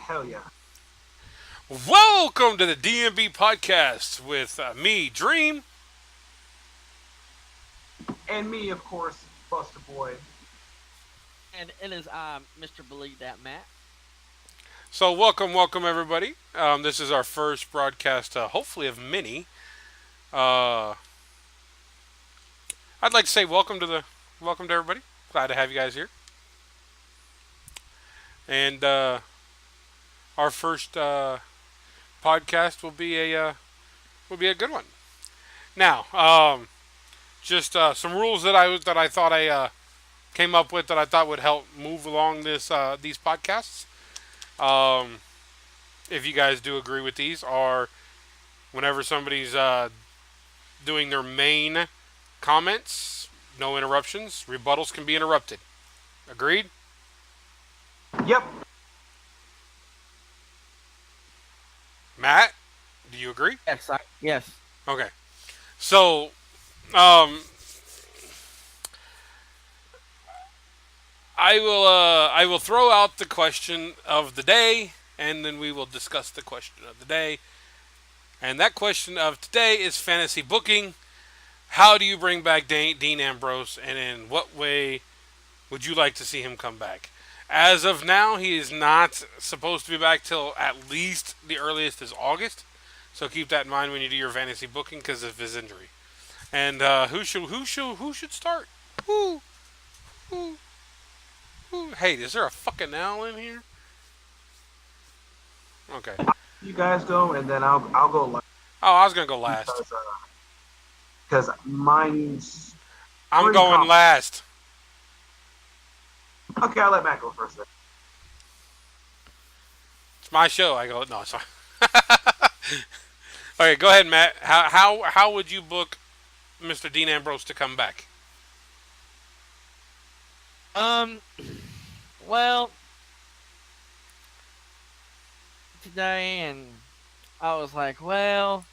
Hell yeah. Welcome to the DMB podcast with me, Dream. And me, of course, Buster Boy. And it is Mr. Believe That Matt. So, welcome everybody. This is our first broadcast, hopefully of many. Uh, I'd like to say welcome to everybody. Glad to have you guys here. And our first podcast will be a good one. Now, just some rules that I thought I came up with that I thought would help move along these podcasts. Um, if you guys do agree with these, are whenever somebody's doing their main comments, no interruptions. Rebuttals can be interrupted. Agreed? Yep. Matt, do you agree? Yes. Okay. So, um, I will throw out the question of the day, and then we will discuss the question of the day. And that question of today is fantasy booking. How do you bring back Dean Ambrose, and in what way would you like to see him come back? As of now, he is not supposed to be back till at least the earliest is August. So keep that in mind when you do your fantasy booking because of his injury. And who should start? Who who who? Hey, is there a fucking owl in here? Okay. You guys go, and then I'll go last Oh, I was gonna go last. because mine's I'm pretty going common. last. Okay, I'll let Matt go first then. It's my show. I go no, sorry. Okay, go ahead, Matt. How would you book Mr. Dean Ambrose to come back? Um. Well, today, and I was like, well,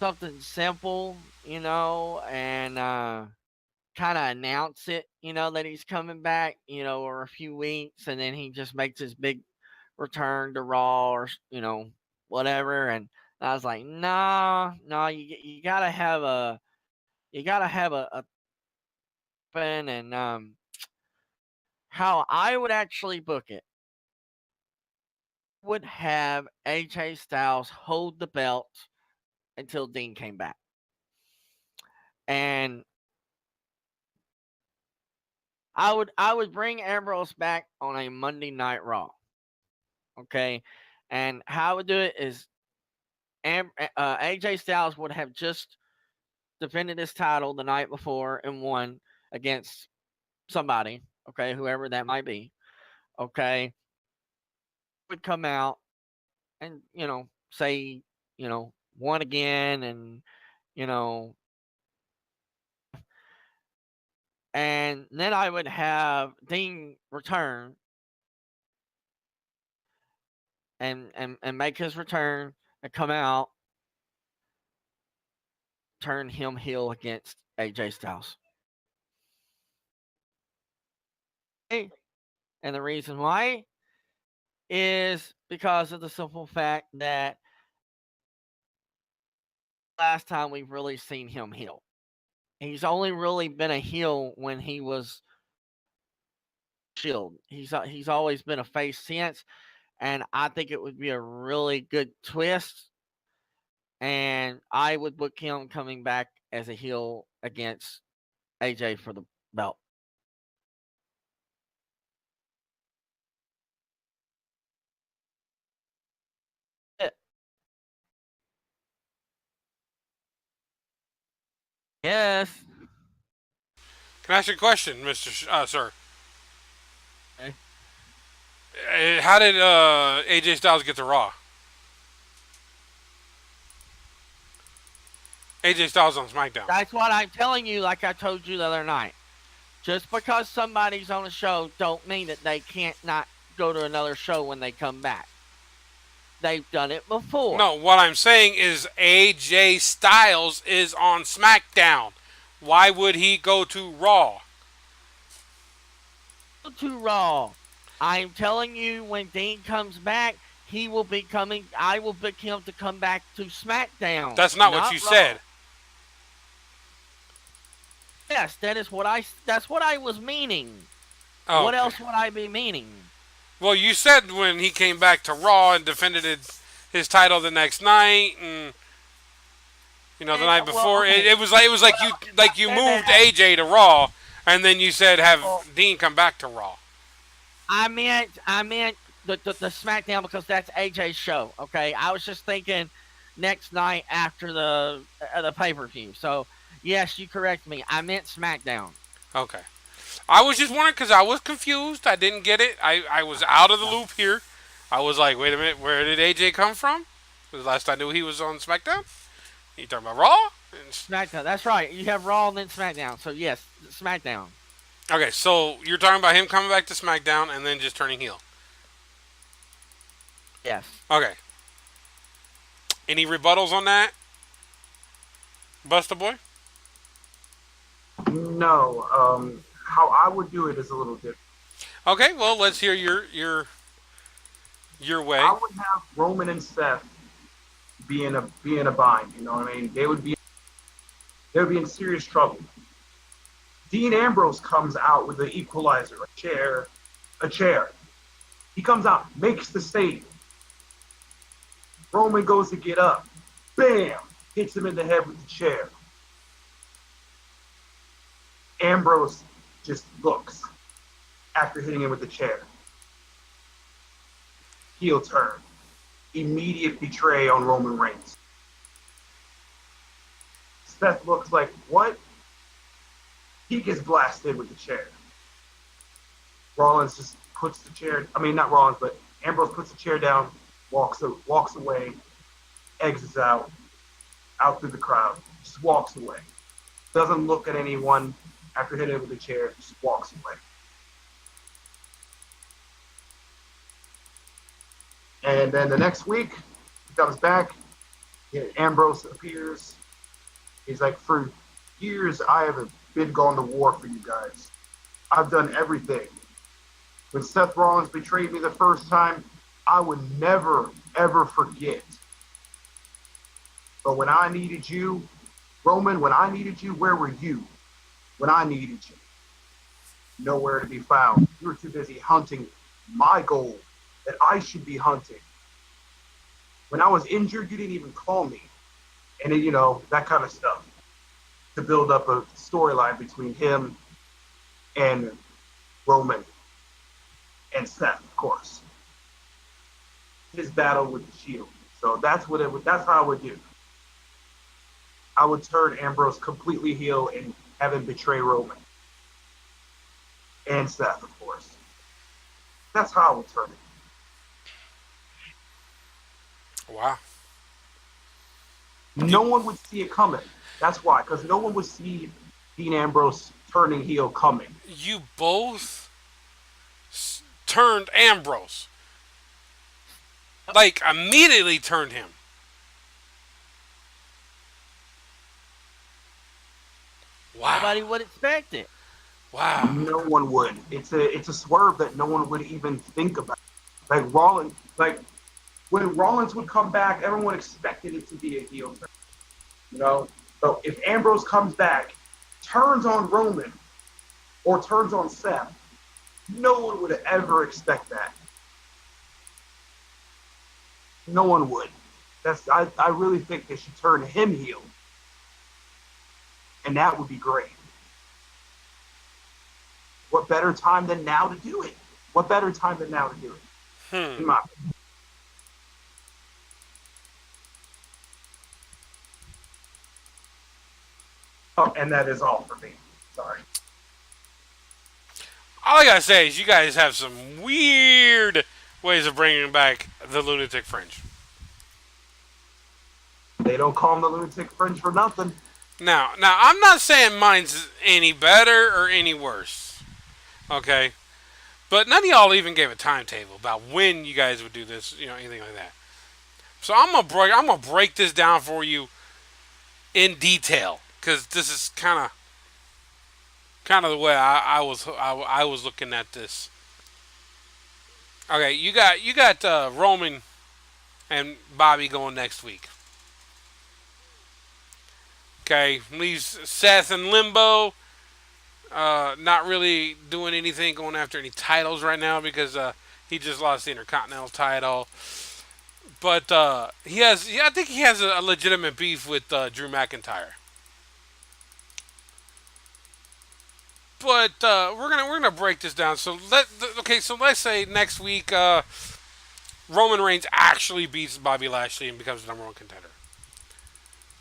something simple, and kind of announce it, that he's coming back, or a few weeks, and then he just makes his big return to Raw, or whatever. And I was like, nah, no, you gotta have a open. And how I would actually book it would have AJ Styles hold the belt until Dean came back. And I would bring Ambrose back on a Monday Night Raw. Okay. And how I would do it is AJ Styles would have just defended his title the night before and won against somebody, okay, whoever that might be, okay, would come out and, say, won again, and, you know, and then I would have Dean return and make his return and come out, turn him heel against AJ Styles. Okay? And the reason why is because of the simple fact that last time we've really seen him heel. He's only really been a heel when he was Shield. He's always been a face since, and I think it would be a really good twist. And I would book him coming back as a heel against AJ for the belt. Eh, Yes. Can I ask you a question, Mister Sir? Okay. How did AJ Styles get to Raw? AJ Styles on SmackDown. That's what I'm telling you, like I told you the other night. Just because somebody's on a show don't mean that they can't not go to another show when they come back. They've done it before. No, what I'm saying is AJ Styles is on SmackDown. Why would he go to Raw? Go to Raw. I'm telling you, when Dean comes back, he will be coming. I will book him to come back to SmackDown, That's not what not you Raw. said. Yes, that is what I. That's what I was meaning. Oh, What okay. else would I be meaning? Well, you said when he came back to Raw and defended his title the next night, and the And night well, before, okay. it was like you Said moved that. AJ to Raw, and then you said have Well, Dean come back to Raw. I meant the SmackDown because that's AJ's show. Okay, I was just thinking next night after the pay per view. So yes, you correct me. I meant SmackDown. Okay. I was just wondering because I was confused. I didn't get it. I was out of the Yeah. loop here. I was like, wait a minute, where did AJ come from? Because last I knew he was on SmackDown. You talking about Raw? SmackDown. That's right. You have Raw and then SmackDown. So yes, SmackDown. Okay, so you're talking about him coming back to SmackDown and then just turning heel. Yes. Okay. Any rebuttals on that, Busta Boy? No. How I would do it is a little different. Okay, well let's hear your way. I would have Roman and Seth be in a bind. You know what I mean? They would be in serious trouble. Dean Ambrose comes out with an equalizer, a chair. He comes out, makes the save. Roman goes to get up. Bam! Hits him in the head with the chair. Ambrose just looks after hitting him with the chair. Heel turn. Immediate betray on Roman Reigns. Seth looks like, what? He gets blasted with the chair. Rollins just puts the chair, I mean, not Rollins, but Ambrose puts the chair down, walks away, exits out through the crowd, just walks away. Doesn't look at anyone after hitting it with the chair, just walks away. And then the next week, he comes back, Ambrose appears. He's like, for years, I have been going to war for you guys. I've done everything. When Seth Rollins betrayed me the first time, I would never, ever forget. But when I needed you, Roman, when I needed you, where were you? When I needed you, nowhere to be found. You were too busy hunting my goal that I should be hunting. When I was injured, you didn't even call me. And then, that kind of stuff to build up a storyline between him and Roman and Seth, of course. His battle with the Shield. So that's how I would do. I would turn Ambrose completely heel and have him betray Roman. And Seth, of course. That's how I would turn it. Wow. No one would see it coming. That's why, because no one would see Dean Ambrose turning heel coming. You both turned Ambrose. Like, immediately turned him. Wow. Nobody would expect it. Wow. No one would. It's a swerve that no one would even think about. Like when Rollins would come back, everyone expected it to be a heel turn. So if Ambrose comes back, turns on Roman, or turns on Seth, no one would ever expect that. No one would. I really think they should turn him heel. And that would be great. What better time than now to do it? What better time than now to do it? In my opinion. Oh, and that is all for me. Sorry. All I gotta say is you guys have some weird ways of bringing back the Lunatic Fringe. They don't call him the Lunatic Fringe for nothing. Now, I'm not saying mine's any better or any worse. Okay? But none of y'all even gave a timetable about when you guys would do this, anything like that. So I'm gonna break this down for you in detail because this is kind of the way I was looking at this. Okay, you got Roman and Bobby going next week. Okay, leaves Seth in limbo. Not really doing anything, going after any titles right now because he just lost the Intercontinental title. But he has, yeah, I think he has a legitimate beef with Drew McIntyre. But we're gonna break this down. So let's say next week Roman Reigns actually beats Bobby Lashley and becomes the number one contender.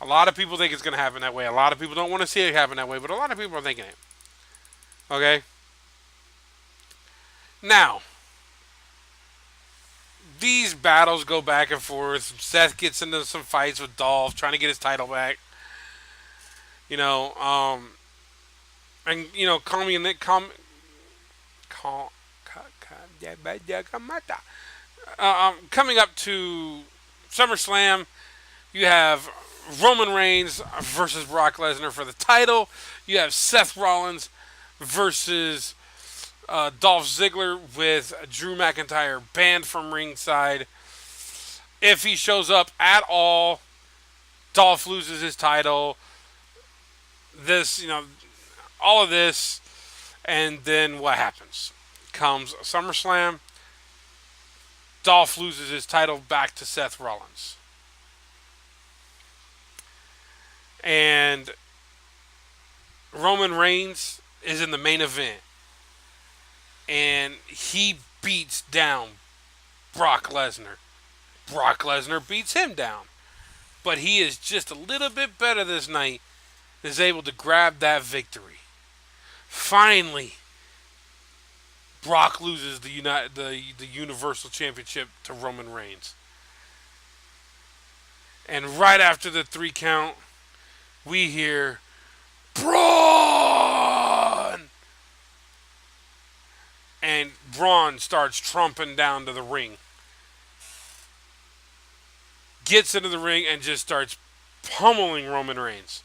A lot of people think it's gonna happen that way. A lot of people don't want to see it happen that way, but a lot of people are thinking it. Okay. Now these battles go back and forth. Seth gets into some fights with Dolph, trying to get his title back. You know, and coming in coming up to SummerSlam, you have Roman Reigns versus Brock Lesnar for the title. You have Seth Rollins versus Dolph Ziggler with Drew McIntyre banned from ringside. If he shows up at all, Dolph loses his title. This, all of this, and then what happens? Comes SummerSlam. Dolph loses his title back to Seth Rollins. And Roman Reigns is in the main event. And he beats down Brock Lesnar. Brock Lesnar beats him down. But he is just a little bit better this night. Is able to grab that victory. Finally, Brock loses the Universal Championship to Roman Reigns. And right after the 3 count, we hear Braun! And Braun starts trumping down to the ring. Gets into the ring and just starts pummeling Roman Reigns.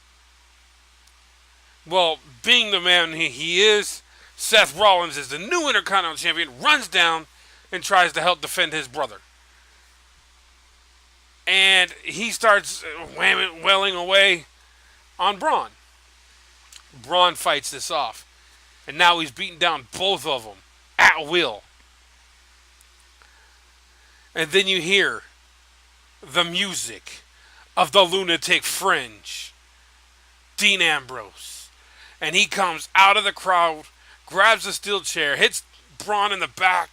Well, being the man he is, Seth Rollins is the new Intercontinental Champion, runs down and tries to help defend his brother. And he starts wailing away on Braun. Braun fights this off. And now he's beating down both of them at will. And then you hear the music of the Lunatic Fringe, Dean Ambrose. And he comes out of the crowd, grabs a steel chair, hits Braun in the back,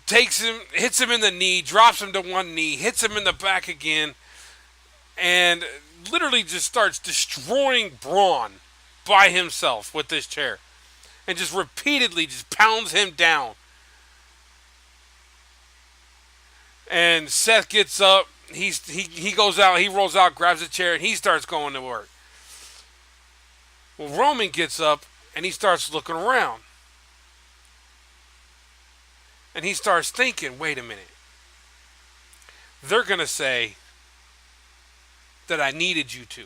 takes him, hits him in the knee, drops him to one knee, hits him in the back again, and literally just starts destroying Braun by himself with this chair. And just repeatedly just pounds him down. And Seth gets up, he goes out, he rolls out, grabs a chair, and he starts going to work. Well, Roman gets up and he starts looking around. And he starts thinking, wait a minute. They're going to say that I needed you to.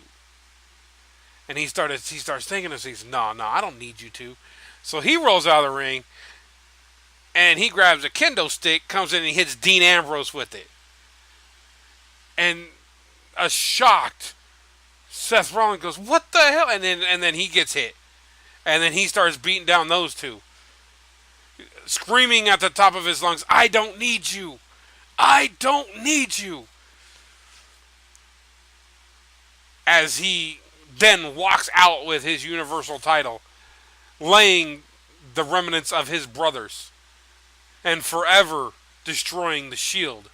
And he starts thinking this. He says, no, I don't need you to. So he rolls out of the ring and he grabs a kendo stick, comes in and he hits Dean Ambrose with it. And a shocked Seth Rollins goes, what the hell? And then he gets hit. And then he starts beating down those two. Screaming at the top of his lungs, I don't need you. I don't need you. As he then walks out with his Universal title, laying the remnants of his brothers and forever destroying the Shield.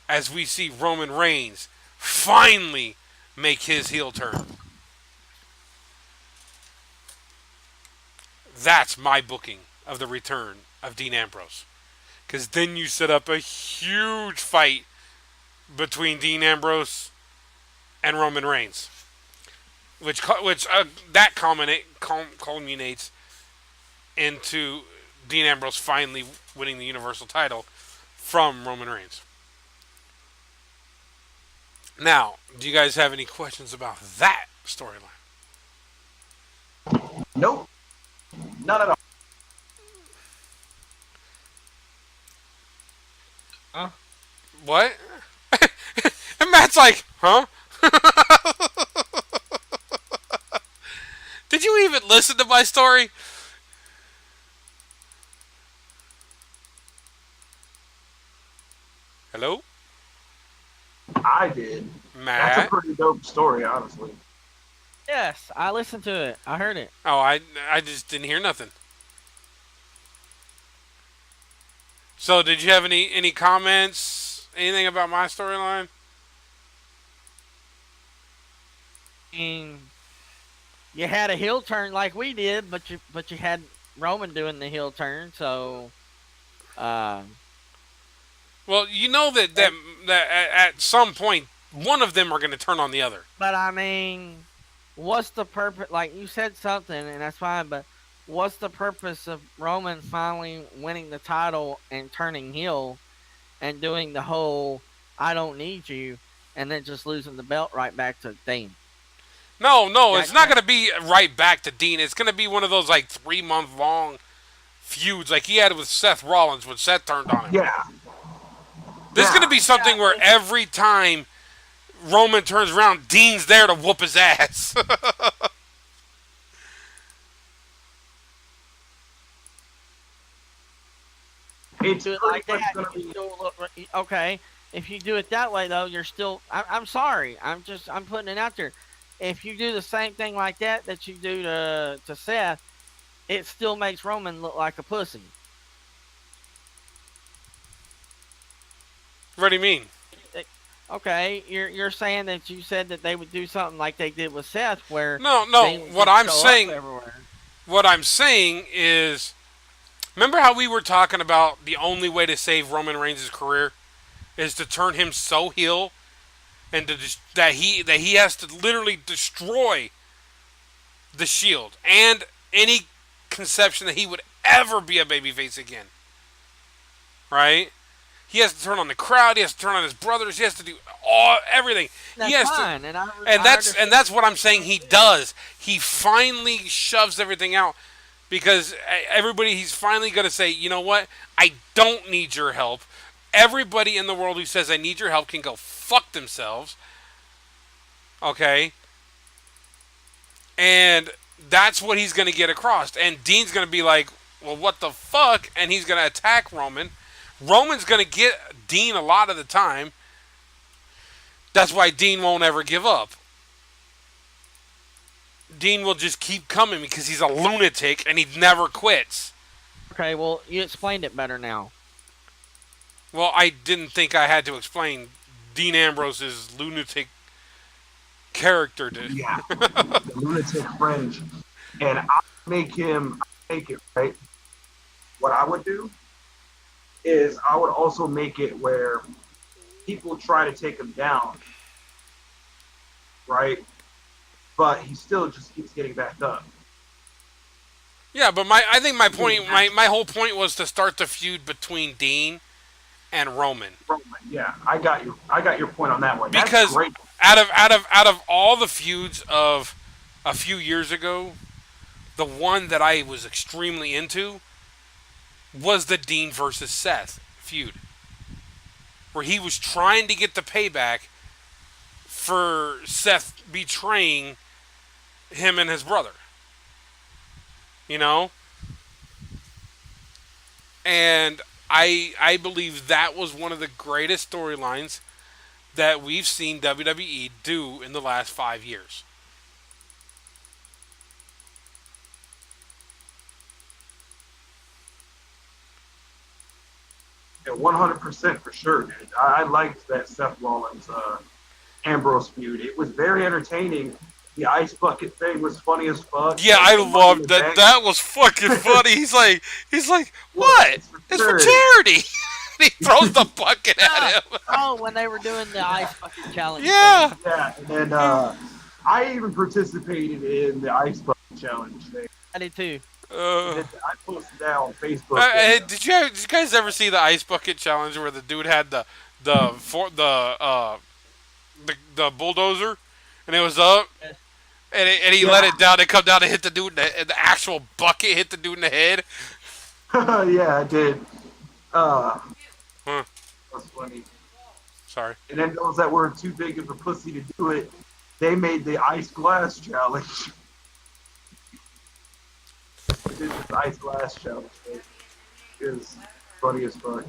As we see Roman Reigns finally make his heel turn. That's my booking of the return of Dean Ambrose. Because then you set up a huge fight between Dean Ambrose and Roman Reigns. Which that culminates into Dean Ambrose finally winning the Universal title from Roman Reigns. Now, do you guys have any questions about that storyline? Nope. None at all. Huh? What? And Matt's like, huh? Did you even listen to my story? Hello? I did. That's a Matt? pretty dope story, honestly. Yes, I listened to it. I heard it. Oh, I just didn't hear nothing. So, did you have any comments? Anything about my storyline? And you had a heel turn like we did, but you had Roman doing the heel turn, so uh, Well, you know that at some point one of them are going to turn on the other. but I mean, what's the purpose? Like you said something, and that's fine, but what's the purpose of Roman finally winning the title and turning heel and doing the whole "I don't need you" and then just losing the belt right back to Dean? No, no, That, it's not that, going to be right back to Dean. It's going to be one of those like 3 month long feuds like he had with Seth Rollins when Seth turned on him. Yeah, This is going to yeah. be something where every time Roman turns around, Dean's there to whoop his ass. It's do it pretty like much that, gonna you can be. still look okay. If you do it that way, though, you're still. I'm sorry. I'm putting it out there. If you do the same thing like that you do to Seth, it still makes Roman look like a pussy. What do you mean? Okay, you're saying that you said that they would do something like they did with Seth, where No, no. they would just show up everywhere. What I'm saying is, remember how we were talking about the only way to save Roman Reigns' career is to turn him so heel and that he has to literally destroy the Shield and any conception that he would ever be a babyface again, right? He has to turn on the crowd. He has to turn on his brothers. He has to do everything. He That's has fine, to, and I and I that's what I'm saying. He does. He finally shoves everything out because everybody. He's finally going to say, you know what? I don't need your help. Everybody in the world who says I need your help can go fuck themselves. Okay, and that's what he's going to get across. And Dean's going to be like, well, what the fuck? And he's going to attack Roman. Roman's going to get Dean a lot of the time. That's why Dean won't ever give up. Dean will just keep coming because he's a lunatic and he never quits. okay. Well, you explained it better now. Well, I didn't think I had to explain Dean Ambrose's lunatic character to. Yeah, the Lunatic Fringe, and make it right. What I would do is I would also make it where people try to take him down, right? But he still just keeps getting back up. Yeah, but I think my point, my whole point was to start the feud between Dean and Roman. Roman, yeah, I got your point on that one. That's Because great. out of all the feuds of a few years ago, the one that I was extremely into was the Dean versus Seth feud, where he was trying to get the payback for Seth betraying him and his brother. You know? And I believe that was one of the greatest storylines that we've seen WWE do in the last 5 years. Yeah, 100% for sure, dude. I liked that Seth Rollins Ambrose feud. It was very entertaining. The ice bucket thing was funny as fuck. Yeah, I The Money in loved the that. Bank. That was fucking funny. He's like, what? It's for It's for charity. charity. And he throws the bucket at him. Oh, when they were doing the ice bucket challenge. Yeah. thing. Yeah, and then I even participated in the ice bucket challenge thing. I did too. Uh, I posted that on Facebook. hey, did you guys ever see the ice bucket challenge where the dude had the bulldozer and it was up and he let it down and come down and hit the dude and the actual bucket hit the dude in the head? Yeah, I did. Huh. That's funny. Sorry. And then those that were too big of a pussy to do it, they made the ice glass challenge. They did this ice glass challenge. It was funny as fuck.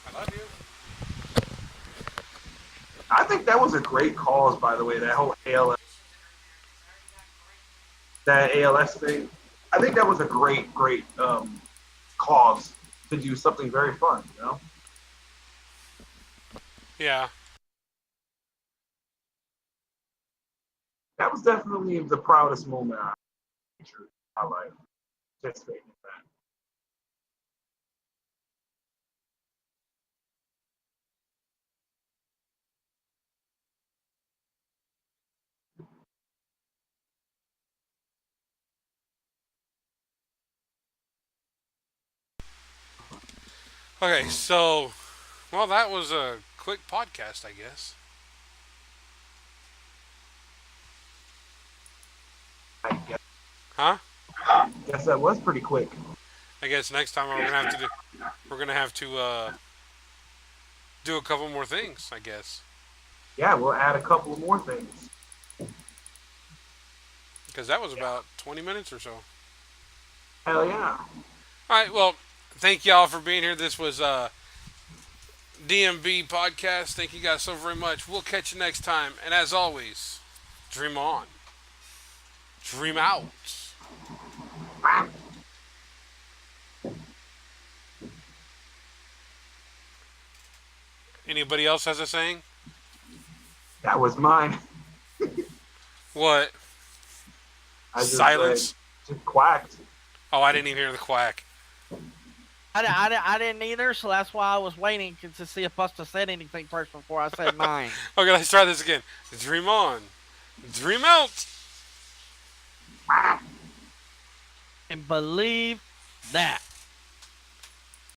I love you. I think that was a great cause, by the way. That whole ALS thing. I think that was a great cause to do something very fun. You know. Yeah. That was definitely the proudest moment in my life. Participating in that. Okay, so, well, that was a quick podcast, I guess. I Huh? guess that was pretty quick. I guess next time we're gonna have to do a couple more things. I guess Yeah, we'll add a couple more things. because that was about 20 minutes or so. Hell yeah. All right. Well, thank y'all for being here. This was DMB podcast. Thank you guys so very much. We'll catch you next time. And as always, dream on, dream out. Anybody else has a saying? That was mine. What? I Silence. just quacked. Oh, I didn't even hear the quack. I didn't either, so that's why I was waiting to see if Busta said anything first before I said mine. Okay, let's try this again. Dream on, dream out. And believe that.